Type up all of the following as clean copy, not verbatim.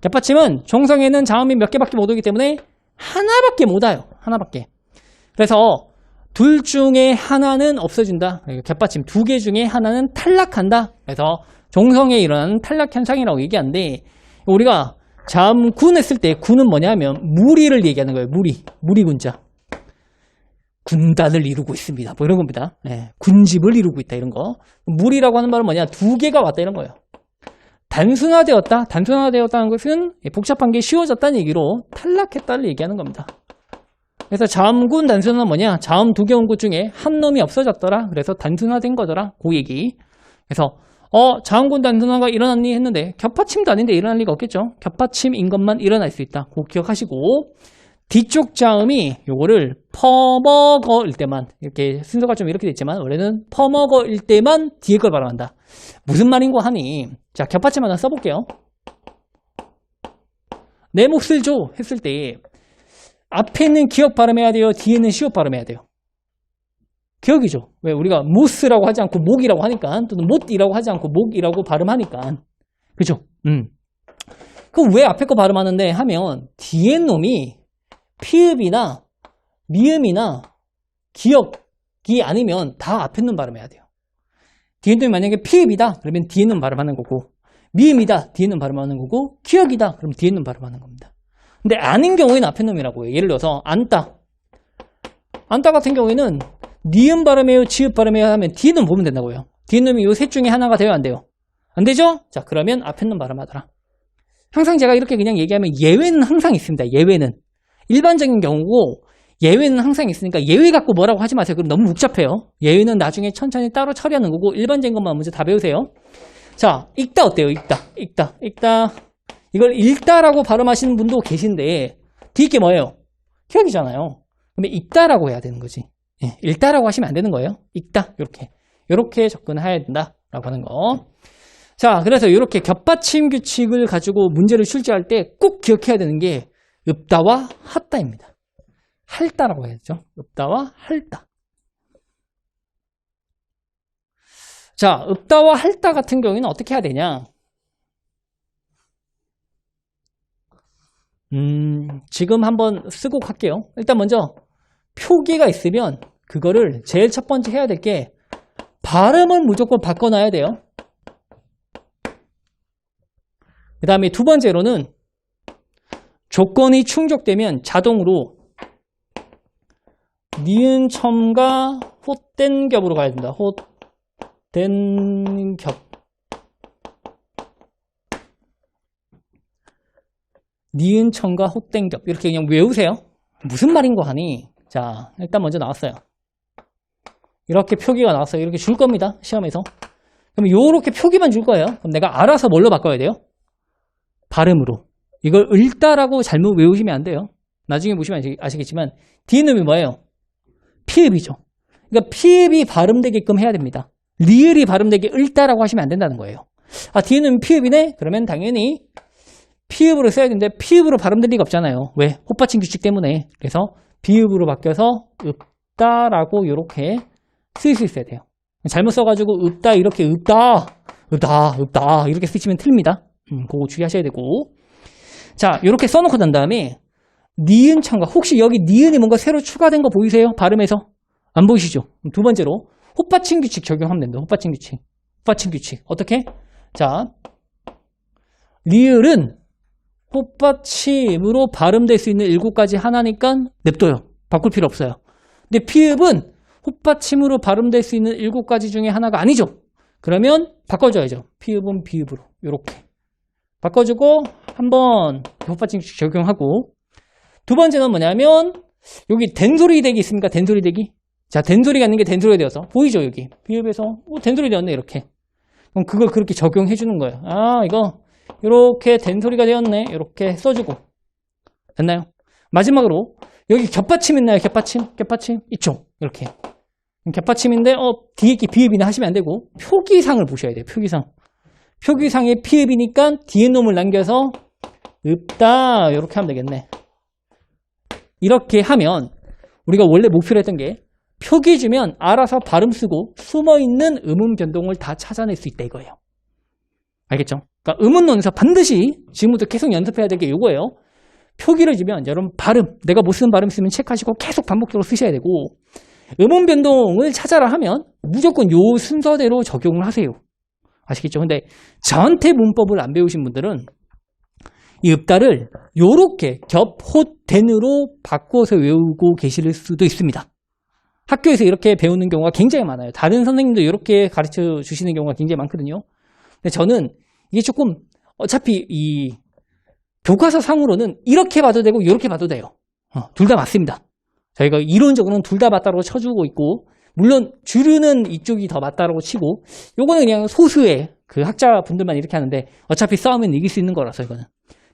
겹받침은 종성에는 자음이 몇 개밖에 못 오기 때문에 하나밖에 못 와요. 하나밖에. 그래서 둘 중에 하나는 없어진다. 겹받침 두 개 중에 하나는 탈락한다. 그래서 종성에 일어나는 탈락 현상이라고 얘기하는데, 우리가 자음군 했을 때 군은 뭐냐면 무리를 얘기하는 거예요. 무리 군자. 군단을 이루고 있습니다. 뭐 이런 겁니다. 네, 군집을 이루고 있다 이런 거. 무리라고 하는 말은 뭐냐? 두 개가 왔다 이런 거예요. 단순화되었다. 단순화되었다는 것은 복잡한 게 쉬워졌다는 얘기로 탈락했다를 얘기하는 겁니다. 그래서 자음군 단순화는 뭐냐? 자음 두 개 온 것 중에 한 놈이 없어졌더라. 그래서 단순화된 거더라. 그 얘기. 그래서 자음군 단순화가 일어났니 했는데 겹받침도 아닌데 일어날 리가 없겠죠. 겹받침인 것만 일어날 수 있다. 그거 기억하시고, 뒤쪽 자음이 요거를 퍼먹어일 때만, 이렇게 순서가 좀 이렇게 됐지만 원래는 퍼먹어일 때만 뒤에 걸 발음한다. 무슨 말인고 하니, 자, 겹받침 하나 써볼게요. 내 몫을 줘 했을 때 앞에 있는 기억 발음해야 돼요? 뒤에 있는 시옷 발음해야 돼요? 기억이죠. 왜? 우리가 모스라고 하지 않고 목이라고 하니까, 또는 못이라고 하지 않고 목이라고 발음하니까. 그죠? 그럼 왜 앞에 거 발음하는데 하면, 뒤에 놈이 피읍이나 미음이나 기억이 아니면 다 앞에 놈 발음해야 돼요. 뒤에 놈이 만약에 피읍이다 그러면 뒤에 놈 발음하는 거고, 미음이다 뒤에 놈 발음하는 거고, 기억이다 그럼 뒤에 놈 발음하는 겁니다. 근데 아닌 경우에는 앞에 놈이라고 해요. 예를 들어서 안따 같은 경우에는 니은 발음해요 지읒 발음해요 하면 뒤에 놈 보면 된다고요. 뒤에 놈이 요 셋 중에 하나가 돼요 안 돼요? 안 되죠? 자, 그러면 앞에 놈 발음하더라. 항상 제가 이렇게 그냥 얘기하면 예외는 항상 있습니다. 예외는 일반적인 경우고, 예외는 항상 있으니까 예외 갖고 뭐라고 하지 마세요. 그럼 너무 복잡해요. 예외는 나중에 천천히 따로 처리하는 거고, 일반적인 것만 먼저 다 배우세요. 자, 읽다 어때요? 읽다. 이걸 읽다라고 발음하시는 분도 계신데, 뒤에 게 뭐예요? 기억이잖아요. 그러면 읽다라고 해야 되는 거지. 예, 읽다라고 하시면 안 되는 거예요. 읽다. 요렇게 접근해야 된다라고 하는 거. 자, 그래서 이렇게 겹받침 규칙을 가지고 문제를 출제할 때 꼭 기억해야 되는 게 읍다와 핫다입니다. 할다라고 해야죠. 읍다와 할다. 자, 읍다와 할다 같은 경우에는 어떻게 해야 되냐? 지금 한번 쓰고 갈게요. 일단 먼저 표기가 있으면 그거를 제일 첫 번째 해야 될 게 발음을 무조건 바꿔놔야 돼요. 그 다음에 두 번째로는 조건이 충족되면 자동으로 니은 첨가 헛된 겹으로 가야 된다. 헛된 겹. 니은 첨가 헛된 겹. 이렇게 그냥 외우세요. 무슨 말인고 하니, 자, 일단 먼저 나왔어요. 이렇게 표기가 나왔어요. 이렇게 줄 겁니다. 시험에서. 그럼 요렇게 표기만 줄 거예요. 그럼 내가 알아서 뭘로 바꿔야 돼요? 발음으로. 이걸 읽다라고 잘못 외우시면 안 돼요. 나중에 보시면 아시겠지만 뒤에 놈이 뭐예요? 피읍이죠. 그러니까 피읍이 발음되게끔 해야 됩니다. 리을이 발음되게 읽다라고 하시면 안 된다는 거예요. 아, 뒤에 놈이 피읍이네? 그러면 당연히 피읍으로 써야 되는데 피읍으로 발음될 리가 없잖아요. 왜? 헛받침 규칙 때문에. 그래서 비읍으로 바뀌어서 읍다라고 이렇게 쓸 수 있어야 돼요. 잘못 써가지고 읍다 이렇게 읍다 이렇게 쓰시면 틀립니다. 그거 주의하셔야 되고. 자, 이렇게 써놓고 난 다음에 니은 첨가. 혹시 여기 니은이 뭔가 새로 추가된 거 보이세요? 발음에서? 안 보이시죠? 두 번째로 헛받침 규칙 적용하면 됩니다. 헛받침 규칙. 어떻게? 자, 리을은 헛받침으로 발음될 수 있는 7가지 하나니까 냅둬요. 바꿀 필요 없어요. 근데 피읍은 헛받침으로 발음될 수 있는 7가지 중에 하나가 아니죠. 그러면 바꿔줘야죠. 피읍은 비읍으로 이렇게 바꿔주고 한번 헛받침 적용하고, 두 번째는 뭐냐면 여기 된소리 대기 있습니까? 된소리 대기. 자, 된소리가 있는 게 된소리가 되어서 보이죠? 여기 비읍에서 된소리 되었네 이렇게. 그럼 그걸 그렇게 적용해 주는 거예요. 아, 이거 이렇게 된소리가 되었네 이렇게 써주고. 됐나요? 마지막으로 여기 겹받침 있나요? 겹받침 있죠? 이렇게 겹받침인데 뒤에 게 비읍이나 하시면 안 되고 표기상을 보셔야 돼요. 표기상의 피읍이니까 뒤에 놈을 남겨서 읍다 이렇게 하면 되겠네. 이렇게 하면 우리가 원래 목표로 했던 게 표기 주면 알아서 발음 쓰고 숨어있는 음음 변동을 다 찾아낼 수 있다 이거예요. 알겠죠? 그러니까 의문론에서 반드시 지금부터 계속 연습해야 될 게 이거예요. 표기를 지면 여러분 발음, 내가 못 쓰는 발음 쓰면 체크하시고 계속 반복적으로 쓰셔야 되고, 음운 변동을 찾아라 하면 무조건 요 순서대로 적용을 하세요. 아시겠죠? 근데 저한테 문법을 안 배우신 분들은 이 읍다를 요렇게 겹, 홑, 된으로 바꿔서 외우고 계실 수도 있습니다. 학교에서 이렇게 배우는 경우가 굉장히 많아요. 다른 선생님도 이렇게 가르쳐 주시는 경우가 굉장히 많거든요. 근데 저는 이게 조금 어차피 이 교과서 상으로는 이렇게 봐도 되고 이렇게 봐도 돼요. 둘 다 맞습니다. 저희가 이론적으로는 둘 다 맞다고 쳐주고 있고, 물론 주류는 이쪽이 더 맞다라고 치고, 요거는 그냥 소수의 그 학자분들만 이렇게 하는데 어차피 싸우면 이길 수 있는 거라서 이거는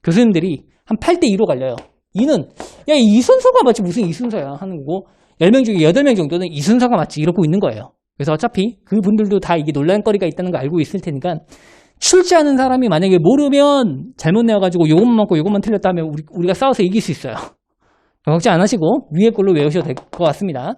교수님들이 한 8대2로 갈려요. 이는 야, 이 순서가 맞지 무슨 이 순서야 하는 거고, 10명 중에 8명 정도는 이 순서가 맞지 이러고 있는 거예요. 그래서 어차피 그분들도 다 이게 논란거리가 있다는 거 알고 있을 테니까, 출제하는 사람이 만약에 모르면 잘못 내어가지고 요것만 맞고 요것만 틀렸다면 우리가 싸워서 이길 수 있어요. 걱정 안 하시고 위에 걸로 외우셔도 될 것 같습니다.